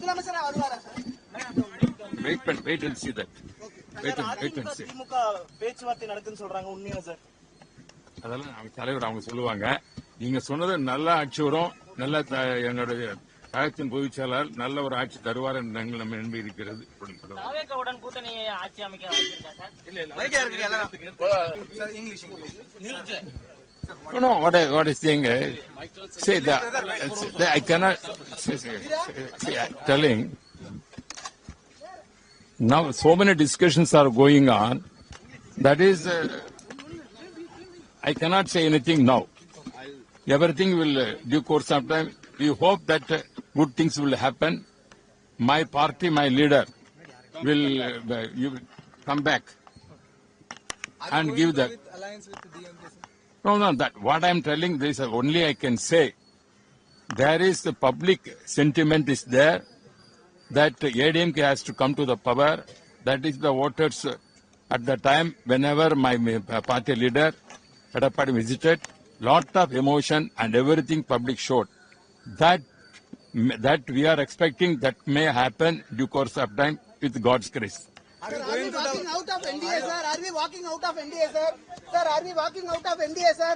முதலமைச்சரா வருவாரா sir? Wait and see that. Wait and see. திமுக பேச்சுவார்த்தை நடக்குன்னு சொல்றாங்க, உண்மையா சார்? அதெல்லாம் அவங்க தலைவர் அவங்க சொல்லுவாங்க. நீங்க சொன்னது நல்ல ஆட்சி வரும், நல்ல என்னுடைய கழகத்தின் பொதுச் செயலாளர் நல்ல ஒரு ஆட்சி தருவார் என்று நாங்கள் நம்ம நம்பி இருக்கிறது. கூட்டணி ஆட்சி அமைக்க No, what I saying say that I cannot see, telling now so many discussions are going on. That is, I cannot say anything now. Everything will due course of time. We hope that good things will happen. My party, my leader will come back and give the alliance with the DMK. No, that what I am telling this only I can say. There is the public sentiment is there that ADMK has to come to the power. That is the voters at the time whenever my party leader Edappadi visited, lot of emotion and everything public showed. That we are expecting that may happen due course of time with God's grace. Are we walking out of NDA, sir? Are we walking out of NDA, sir? Sir, are we walking out of NDA, sir?